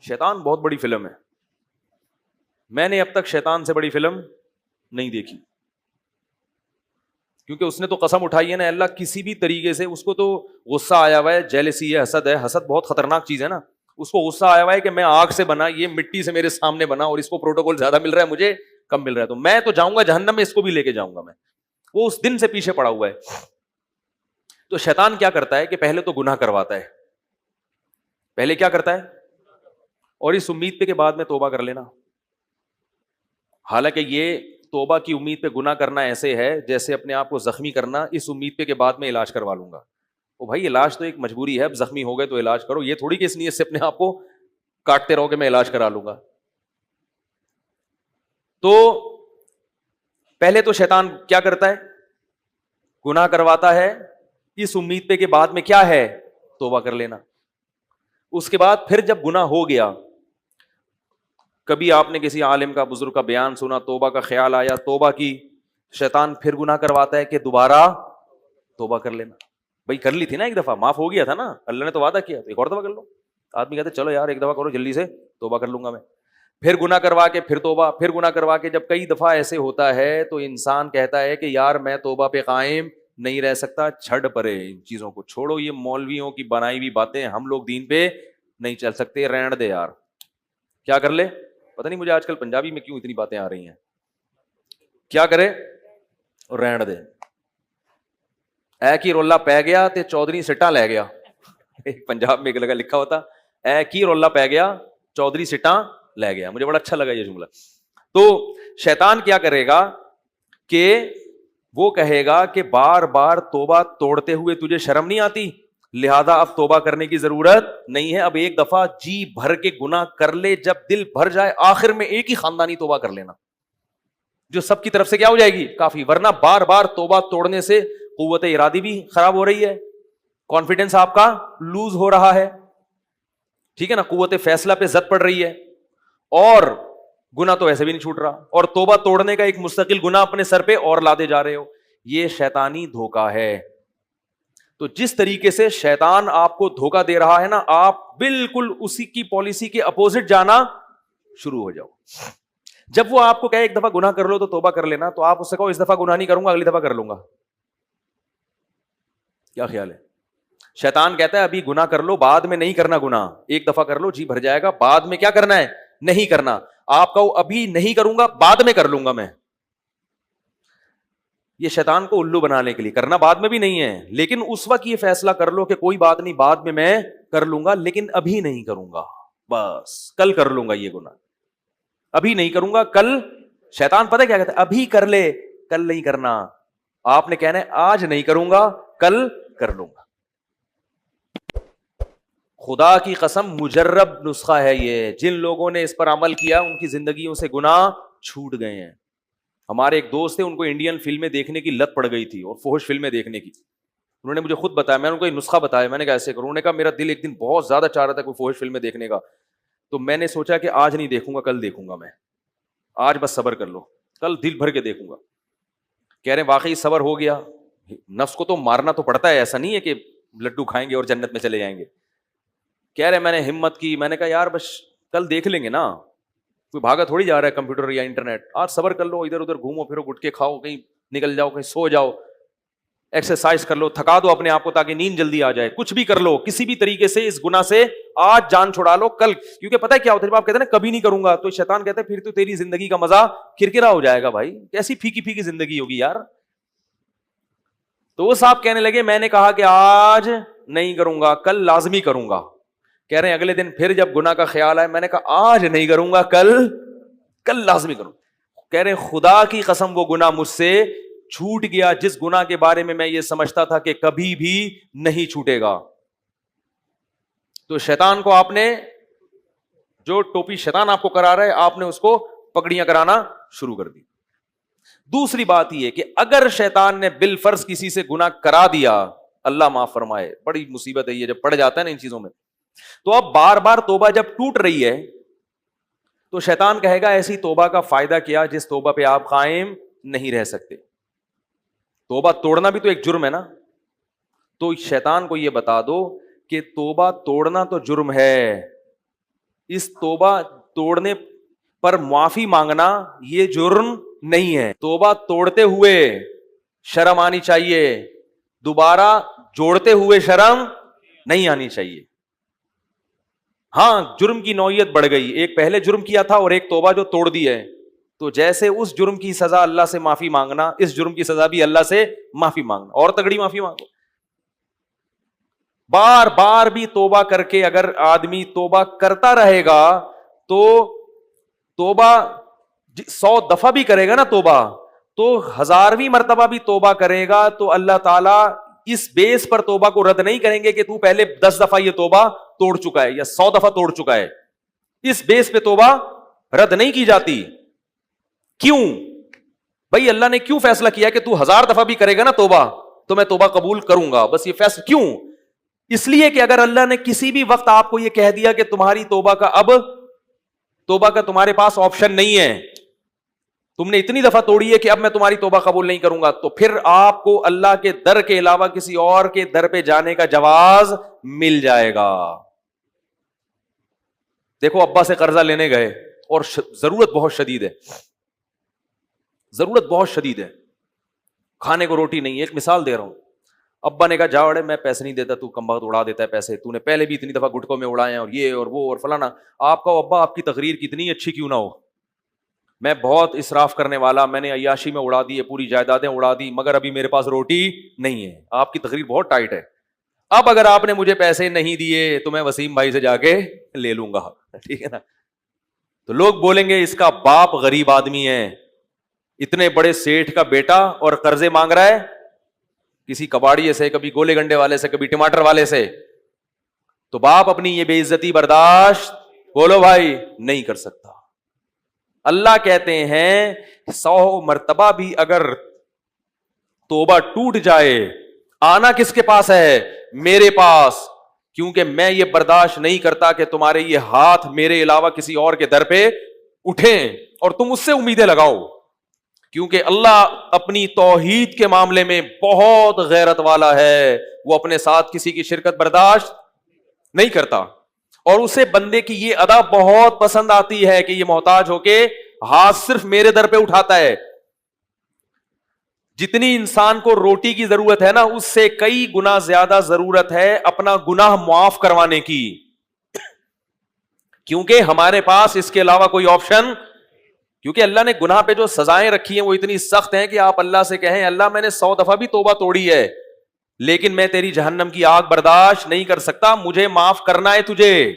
شیطان بہت بڑی فلم ہے. میں نے اب تک شیطان سے بڑی فلم نہیں دیکھی, کیونکہ اس نے تو قسم اٹھائی ہے نا اللہ کسی بھی طریقے سے, اس کو تو غصہ آیا ہوا ہے, جیلسی ہے, حسد ہے. حسد بہت خطرناک چیز ہے نا. اس کو غصہ آیا ہوا ہے کہ میں آگ سے بنا, یہ مٹی سے میرے سامنے بنا, اور اس کو پروٹوکول زیادہ مل رہا ہے, مجھے کم مل رہا ہے, تو میں تو جاؤں گا جہنم میں, اس کو بھی لے کے جاؤں گا میں. وہ اس دن سے پیچھے پڑا ہوا ہے. تو شیطان کیا کرتا ہے کہ پہلے تو گناہ کرواتا ہے, پہلے کیا کرتا ہے, اور اس امید پہ کہ بعد میں توبہ کر لینا. حالانکہ یہ توبہ کی امید پہ گناہ کرنا ایسے ہے جیسے اپنے آپ کو زخمی کرنا اس امید پہ کہ بعد میں علاج کروا لوں گا. او بھائی علاج تو ایک مجبوری ہے, اب زخمی ہو گئے تو علاج کرو, یہ تھوڑی کہ اس نیت سے اپنے آپ کو کاٹتے رہو کہ میں علاج کرا لوں گا. تو پہلے تو شیطان کیا کرتا ہے, گناہ کرواتا ہے اس امید پہ کہ بعد میں کیا ہے, توبہ کر لینا. اس کے بعد پھر جب گناہ ہو گیا, کبھی آپ نے کسی عالم کا بزرگ کا بیان سنا, توبہ کا خیال آیا, توبہ کی, شیطان پھر گناہ کرواتا ہے کہ دوبارہ توبہ کر لینا. بھائی کر لی تھی نا ایک دفعہ, معاف ہو گیا تھا نا, اللہ نے تو وعدہ کیا, ایک اور دفعہ کر لو. آدمی کہتے چلو یار ایک دفعہ کرو جلدی سے, توبہ کر لوں گا میں. پھر گناہ کروا کے پھر توبہ, پھر گناہ کروا کے, جب کئی دفعہ ایسے ہوتا ہے تو انسان کہتا ہے کہ یار میں توبہ پہ قائم نہیں رہ سکتا, چھڑ پرے ان چیزوں کو, چھوڑو یہ مولویوں کی بنائی ہوئی باتیں, ہم لوگ دین پہ نہیں چل سکتے, رہنے دے یار. کیا کر لے, پتہ نہیں مجھے آج کل پنجابی میں کیوں اتنی باتیں آ رہی ہیں, کیا کرے, رہنے دے. اے کی رولا پہ گیا تے چودھری سٹا لے گیا. پنجاب میں ایک لگا لکھا ہوتا, اے کی رولا پہ گیا چودھری سٹا لے گیا. مجھے بڑا اچھا لگا یہ جملہ. تو شیطان کیا کرے گا کہ وہ کہے گا کہ بار بار توبہ توڑتے ہوئے تجھے شرم نہیں آتی, لہذا اب توبہ کرنے کی ضرورت نہیں ہے, اب ایک دفعہ جی بھر کے گناہ کر لے, جب دل بھر جائے آخر میں ایک ہی خاندانی توبہ کر لینا جو سب کی طرف سے کیا ہو جائے گی, کافی. ورنہ بار بار توبہ توڑنے سے قوت ارادی بھی خراب ہو رہی ہے, کانفیڈنس آپ کا لوز ہو رہا ہے, ٹھیک ہے نا, قوت فیصلہ پہ زد پڑ رہی ہے, اور گناہ تو ایسے بھی نہیں چھوٹ رہا, اور توبہ توڑنے کا ایک مستقل گناہ اپنے سر پہ اور لاتے جا رہے ہو. یہ شیطانی دھوکہ ہے. تو جس طریقے سے شیطان آپ کو دھوکہ دے رہا ہے نا, آپ بالکل اسی کی پالیسی کے اپوزٹ جانا شروع ہو جاؤ. جب وہ آپ کو کہے ایک دفعہ گناہ کر لو تو توبہ کر لینا, تو آپ اس سے کہو اس دفعہ گناہ نہیں کروں گا, اگلی دفعہ کر لوں گا. کیا خیال ہے؟ شیطان کہتا ہے ابھی گناہ کر لو, بعد میں نہیں کرنا گناہ, ایک دفعہ کر لو جی بھر جائے گا, بعد میں کیا کرنا ہے, نہیں کرنا. آپ کہو ابھی نہیں کروں گا, بعد میں کر لوں گا میں. یہ شیطان کو الو بنانے کے لیے, کرنا بعد میں بھی نہیں ہے, لیکن اس وقت یہ فیصلہ کر لو کہ کوئی بات نہیں بعد میں کر لوں گا, لیکن ابھی نہیں کروں گا, بس کل کر لوں گا یہ گناہ, ابھی نہیں کروں گا کل. شیطان پتہ کیا کہتا ہے, ابھی کر لے کل نہیں کرنا. آپ نے کہنا ہے آج نہیں کروں گا کل کر لوں گا. خدا کی قسم مجرب نسخہ ہے یہ, جن لوگوں نے اس پر عمل کیا ان کی زندگیوں سے گناہ چھوٹ گئے ہیں. ہمارے ایک دوست تھے, ان کو انڈین فلمیں دیکھنے کی لت پڑ گئی تھی اور فحش فلمیں دیکھنے کی. انہوں نے مجھے خود بتایا, میں نے ان کو ایک نسخہ بتایا, میں نے کہا ایسے کروں. انہوں نے کہا میرا دل ایک دن بہت زیادہ چاہ رہا تھا کوئی فحش فلمیں دیکھنے کا, تو میں نے سوچا کہ آج نہیں دیکھوں گا کل دیکھوں گا میں, آج بس صبر کر لو, کل دل بھر کے دیکھوں گا. کہہ رہے واقعی صبر ہو گیا. نفس کو تو مارنا تو پڑتا ہے, ایسا نہیں ہے کہ لڈو کھائیں گے اور جنت میں چلے جائیں گے. کہہ رہے میں نے ہمت کی, میں نے کہا یار بس کل دیکھ لیں گے نا, کوئی بھاگا تھوڑی جا رہا ہے کمپیوٹر یا انٹرنیٹ, آج صبر کر لو, ادھر ادھر گھومو پھرو, گٹکے کھاؤ, کہیں نکل جاؤ, کہیں سو جاؤ, ایکسرسائز کر لو, تھکا دو اپنے آپ کو تاکہ نیند جلدی آ جائے, کچھ بھی کر لو, کسی بھی طریقے سے اس گناہ سے آج جان چھڑا لو کل. کیونکہ پتہ ہے کیا ہوتا ہے, جب آپ کہتے ہیں نا کبھی نہیں کروں گا, تو شیطان کہتا ہے پھر تو تیری زندگی کا مزہ کرکرا ہو جائے گا. بھائی کیسی پھیکی پھیکی زندگی ہوگی یار. تو وہ صاحب کہنے لگے میں نے کہا کہ آج نہیں کروں گا کل لازمی کروں گا. کہہ رہے ہیں اگلے دن پھر جب گناہ کا خیال آئے, میں نے کہا آج نہیں کروں گا کل لازمی کروں. کہہ رہے خدا کی قسم وہ گناہ مجھ سے چھوٹ گیا جس گناہ کے بارے میں یہ سمجھتا تھا کہ کبھی بھی نہیں چھوٹے گا. تو شیطان کو آپ نے جو ٹوپی شیطان آپ کو کرا رہا ہے, آپ نے اس کو پگڑیاں کرانا شروع کر دی. دوسری بات یہ کہ اگر شیطان نے بالفرض کسی سے گناہ کرا دیا, اللہ معاف فرمائے, بڑی مصیبت ہے یہ جب پڑ جاتا ہے نا ان چیزوں میں, تو اب بار بار توبہ جب ٹوٹ رہی ہے تو شیطان کہے گا ایسی توبہ کا فائدہ کیا جس توبہ پہ آپ قائم نہیں رہ سکتے. توبہ توڑنا بھی تو ایک جرم ہے نا, تو شیطان کو یہ بتا دو کہ توبہ توڑنا تو جرم ہے, اس توبہ توڑنے پر معافی مانگنا یہ جرم نہیں ہے. توبہ توڑتے ہوئے شرم آنی چاہیے, دوبارہ جوڑتے ہوئے شرم نہیں آنی چاہیے. ہاں جرم کی نوعیت بڑھ گئی, ایک پہلے جرم کیا تھا اور ایک توبہ جو توڑ دی ہے, تو جیسے اس جرم کی سزا اللہ سے معافی مانگنا, اس جرم کی سزا بھی اللہ سے معافی مانگنا, اور تگڑی معافی مانگو. بار بار بھی توبہ کر کے اگر آدمی توبہ کرتا رہے گا تو توبہ 100 دفعہ بھی کرے گا نا توبہ, تو 1000ویں مرتبہ بھی توبہ کرے گا تو اللہ تعالیٰ اس بیس پر توبہ کو رد نہیں کریں گے کہ تو پہلے 10 دفعہ یہ توبہ توڑ چکا ہے یا 100 دفعہ توڑ چکا ہے. اس بیس پہ توبہ رد نہیں کی جاتی. کیوں بھائی؟ اللہ نے کیوں فیصلہ کیا کہ تو 1000 دفعہ بھی کرے گا نا توبہ تو میں توبہ قبول کروں گا؟ بس یہ فیصلہ کیوں؟ اس لیے کہ اگر اللہ نے کسی بھی وقت آپ کو یہ کہہ دیا کہ تمہاری توبہ کا تمہارے پاس آپشن نہیں ہے, تم نے اتنی دفعہ توڑی ہے کہ اب میں تمہاری توبہ قبول نہیں کروں گا, تو پھر آپ کو اللہ کے در کے علاوہ کسی اور کے در پہ جانے کا جواز مل جائے گا. دیکھو ابا سے قرضہ لینے گئے اور ضرورت بہت شدید ہے, کھانے کو روٹی نہیں ہے. ایک مثال دے رہا ہوں. ابا نے کہا جا اڑے میں پیسے نہیں دیتا, تو کم بخت اڑا دیتا ہے پیسے, تو نے پہلے بھی اتنی دفعہ گٹکوں میں اڑائے ہیں اور یہ اور وہ اور فلانا. آپ کا ابا آپ کی تقریر کتنی اچھی کیوں نہ ہو, میں بہت اسراف کرنے والا, میں نے عیاشی میں اڑا دی ہے, پوری جائیدادیں اڑا دی, مگر ابھی میرے پاس روٹی نہیں ہے. آپ کی تقریر بہت ٹائٹ ہے. اب اگر آپ نے مجھے پیسے نہیں دیے تو میں وسیم بھائی سے جا کے لے لوں گا, ٹھیک ہے نا. تو لوگ بولیں گے اس کا باپ غریب آدمی ہے, اتنے بڑے سیٹھ کا بیٹا اور قرضے مانگ رہا ہے کسی کباڑی سے, کبھی گولے گنڈے والے سے, کبھی ٹماٹر والے سے. تو باپ اپنی یہ بے عزتی برداشت بولو بھائی نہیں کر سکتا. اللہ کہتے ہیں 100 مرتبہ بھی اگر توبہ ٹوٹ جائے, آنا کس کے پاس ہے؟ میرے پاس, کیونکہ میں یہ برداشت نہیں کرتا کہ تمہارے یہ ہاتھ میرے علاوہ کسی اور کے در پہ اٹھیں اور تم اس سے امیدیں لگاؤ. کیونکہ اللہ اپنی توحید کے معاملے میں بہت غیرت والا ہے, وہ اپنے ساتھ کسی کی شرکت برداشت نہیں کرتا, اور اسے بندے کی یہ ادا بہت پسند آتی ہے کہ یہ محتاج ہو کے ہاتھ صرف میرے در پہ اٹھاتا ہے. جتنی انسان کو روٹی کی ضرورت ہے نا, اس سے کئی گنا زیادہ ضرورت ہے اپنا گناہ معاف کروانے کی, کیونکہ ہمارے پاس اس کے علاوہ کوئی آپشن, کیونکہ اللہ نے گناہ پہ جو سزائیں رکھی ہیں وہ اتنی سخت ہیں کہ آپ اللہ سے کہیں اللہ میں نے 100 دفعہ بھی توبہ توڑی ہے لیکن میں تیری جہنم کی آگ برداشت نہیں کر سکتا, مجھے معاف کرنا ہے تجھے.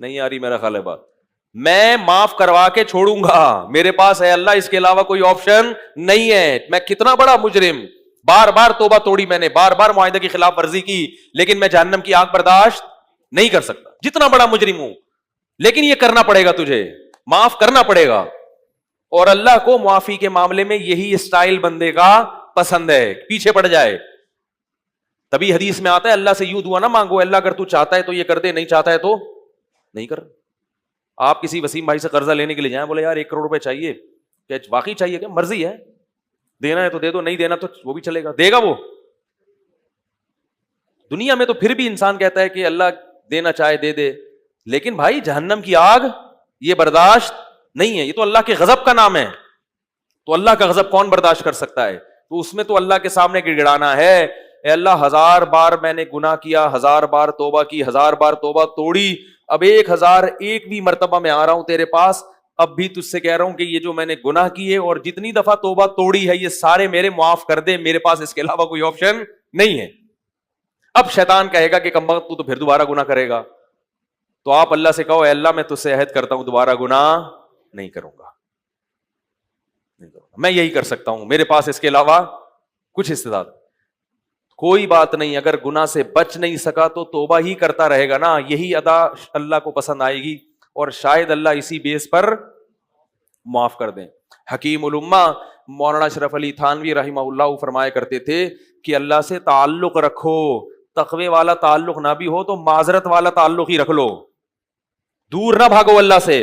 نہیں آ رہی میرا خیال ہے بات؟ میں معاف کروا کے چھوڑوں گا, میرے پاس ہے اللہ, اس کے علاوہ کوئی آپشن نہیں ہے. میں کتنا بڑا مجرم, بار بار توبہ توڑی میں نے, بار بار معاہدے کی خلاف ورزی کی, لیکن میں جہنم کی آگ برداشت نہیں کر سکتا. جتنا بڑا مجرم ہوں, لیکن یہ کرنا پڑے گا تجھے, معاف کرنا پڑے گا. اور اللہ کو معافی کے معاملے میں یہی اسٹائل بندے کا پسند ہے, پیچھے پڑ جائے. تبھی حدیث میں آتا ہے اللہ سے یوں دعا نہ مانگو اللہ اگر تو چاہتا ہے تو یہ کر دے, نہیں چاہتا ہے تو نہیں کر. آپ کسی وسیم بھائی سے قرضہ لینے کے لیے جائیں, بولے یار 1 کروڑ روپے چاہیے, کیا واقعی چاہیے؟ کیا مرضی ہے, دینا ہے تو دے دو, نہیں دینا تو وہ بھی چلے گا, دے گا وہ. دنیا میں تو پھر بھی انسان کہتا ہے کہ اللہ دینا چاہے دے دے, لیکن بھائی جہنم کی آگ یہ برداشت نہیں ہے, یہ تو اللہ کے غضب کا نام ہے. تو اللہ کا غضب کون برداشت کر سکتا ہے؟ تو اس میں تو اللہ کے سامنے گڑگڑانا ہے, اے اللہ 1000 بار میں نے گناہ کیا, 1000 بار توبہ کی, 1000 بار توبہ توڑی, اب 1001 مرتبہ میں آ رہا ہوں تیرے پاس, اب بھی تجھ سے کہہ رہا ہوں کہ یہ جو میں نے گناہ کیے اور جتنی دفعہ توبہ توڑی ہے یہ سارے میرے معاف کر دے, میرے پاس اس کے علاوہ کوئی آپشن نہیں ہے. اب شیطان کہے گا کہ کمبخت تو پھر دوبارہ گناہ کرے گا, تو آپ اللہ سے کہو اے اللہ میں تجھ سے عہد کرتا ہوں دوبارہ گناہ نہیں کروں گا, میں یہی کر سکتا ہوں, میرے پاس اس کے علاوہ کچھ استعداد کوئی بات نہیں. اگر گناہ سے بچ نہیں سکا تو توبہ ہی کرتا رہے گا نا, یہی ادا اللہ کو پسند آئے گی, اور شاید اللہ اسی بیس پر معاف کر دیں. حکیم الامہ مولانا اشرف علی تھانوی رحمہ اللہ فرمایا کرتے تھے کہ اللہ سے تعلق رکھو, تقوی والا تعلق نہ بھی ہو تو معذرت والا تعلق ہی رکھ لو, دور نہ بھاگو اللہ سے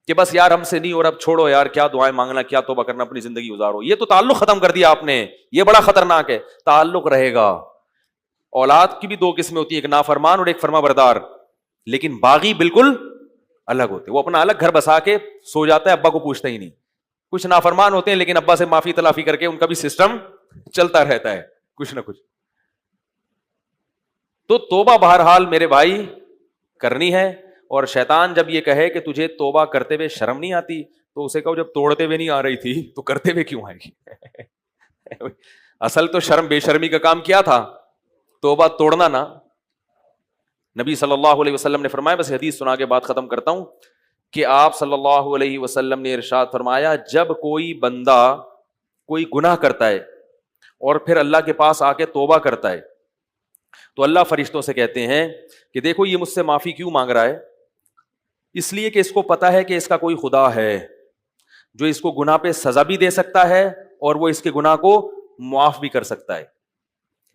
کہ بس یار ہم سے نہیں اور اب چھوڑو یار, کیا دعائیں مانگنا, کیا توبہ کرنا, اپنی زندگی گزارو. یہ تو تعلق ختم کر دیا آپ نے, یہ بڑا خطرناک ہے. تعلق رہے گا. اولاد کی بھی 2 قسمیں ہوتی ہیں, ایک نافرمان اور ایک فرما بردار. لیکن باغی بالکل الگ ہوتے, وہ اپنا الگ گھر بسا کے سو جاتا ہے, ابا کو پوچھتا ہی نہیں. کچھ نافرمان ہوتے ہیں لیکن ابا سے معافی تلافی کر کے ان کا بھی سسٹم چلتا رہتا ہے کچھ نہ کچھ. تو توبہ بہرحال میرے بھائی کرنی ہے. اور شیطان جب یہ کہے کہ تجھے توبہ کرتے ہوئے شرم نہیں آتی, تو اسے کہو جب توڑتے ہوئے نہیں آ رہی تھی تو کرتے ہوئے کیوں آئے گی؟ اصل تو شرم بے شرمی کا کام کیا تھا, توبہ توڑنا نا. نبی صلی اللہ علیہ وسلم نے فرمایا, بس حدیث سنا کے بات ختم کرتا ہوں, کہ آپ صلی اللہ علیہ وسلم نے ارشاد فرمایا, جب کوئی بندہ کوئی گناہ کرتا ہے اور پھر اللہ کے پاس آ کے توبہ کرتا ہے, تو اللہ فرشتوں سے کہتے ہیں کہ دیکھو یہ مجھ سے معافی کیوں مانگ رہا ہے, اس لیے کہ اس کو پتا ہے کہ اس کا کوئی خدا ہے جو اس کو گناہ پہ سزا بھی دے سکتا ہے اور وہ اس کے گناہ کو معاف بھی کر سکتا ہے.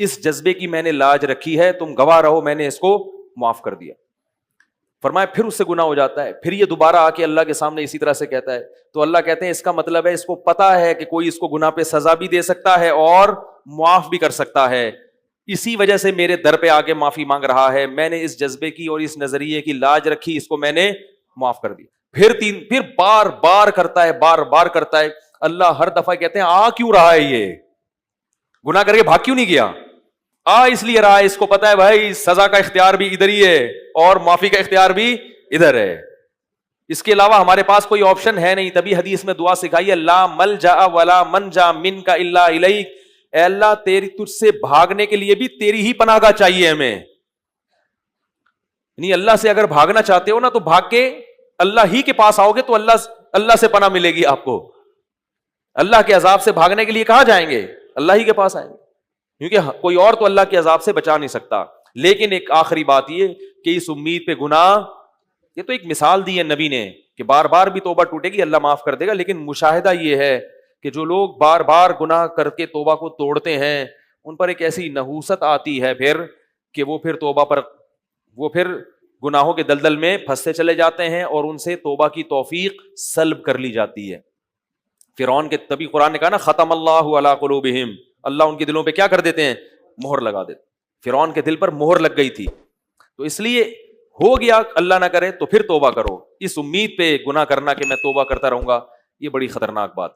اس جذبے کی میں نے لاج رکھی ہے, تم گواہ رہو, میں نے اس کو معاف کر دیا. فرمایا پھر اس سے گناہ ہو جاتا ہے, پھر یہ دوبارہ آ کے اللہ کے سامنے اسی طرح سے کہتا ہے, تو اللہ کہتے ہیں اس کا مطلب ہے اس کو پتا ہے کہ کوئی اس کو گناہ پہ سزا بھی دے سکتا ہے اور معاف بھی کر سکتا ہے, اسی وجہ سے میرے در پہ آ کے معافی مانگ رہا ہے. میں نے اس جذبے کی اور اس نظریے کی لاج رکھی, اس کو میں نے معاف کر دیا. پھر بار بار کرتا ہے, بار بار کرتا ہے. اللہ ہر دفعہ کہتے ہیں آ کیوں رہا ہے, یہ گناہ کر کے بھاگ کیوں نہیں گیا؟ اس لیے رہا ہے, اس کو پتا ہے بھائی سزا کا اختیار بھی ادھر ہی ہے اور معافی کا اختیار بھی ادھر ہے, اس کے علاوہ ہمارے پاس کوئی آپشن ہے نہیں. تبھی حدیث میں دعا سکھائی ہے, لا ملجا ولا منجا منک الا الیک, اے اللہ تیری تجھ سے بھاگنے کے لیے بھی تیری ہی پناہ گاہ چاہیے ہمیں. یعنی اللہ سے اگر بھاگنا چاہتے ہو نا تو بھاگ کے اللہ ہی کے پاس آؤ گے تو اللہ سے پناہ ملے گی آپ کو. اللہ کے عذاب سے بھاگنے کے لیے کہاں جائیں گے؟ اللہ ہی کے پاس آئیں گے, کیونکہ کوئی اور تو اللہ کے عذاب سے بچا نہیں سکتا. لیکن ایک آخری بات یہ کہ اس امید پہ گناہ, یہ تو ایک مثال دی ہے نبی نے کہ بار بار بھی توبہ ٹوٹے گی, اللہ معاف کر دے گا. لیکن مشاہدہ یہ ہے کہ جو لوگ بار بار گناہ کر کے توبہ کو توڑتے ہیں, ان پر ایک ایسی نحوست آتی ہے پھر کہ وہ پھر توبہ پر وہ پھر گناہوں کے دلدل میں پھنستے چلے جاتے ہیں اور ان سے توبہ کی توفیق سلب کر لی جاتی ہے. فرعون کے, تبھی قرآن نے کہا نا ختم اللہ علی قلوبہم, اللہ ان کے دلوں پہ کیا کر دیتے ہیں؟ مہر لگا دیتے. فرعون کے دل پر مہر لگ گئی تھی, تو اس لیے ہو گیا, اللہ نہ کرے تو پھر توبہ کرو. اس امید پہ گناہ کرنا کہ میں توبہ کرتا رہوں گا, یہ بڑی خطرناک بات.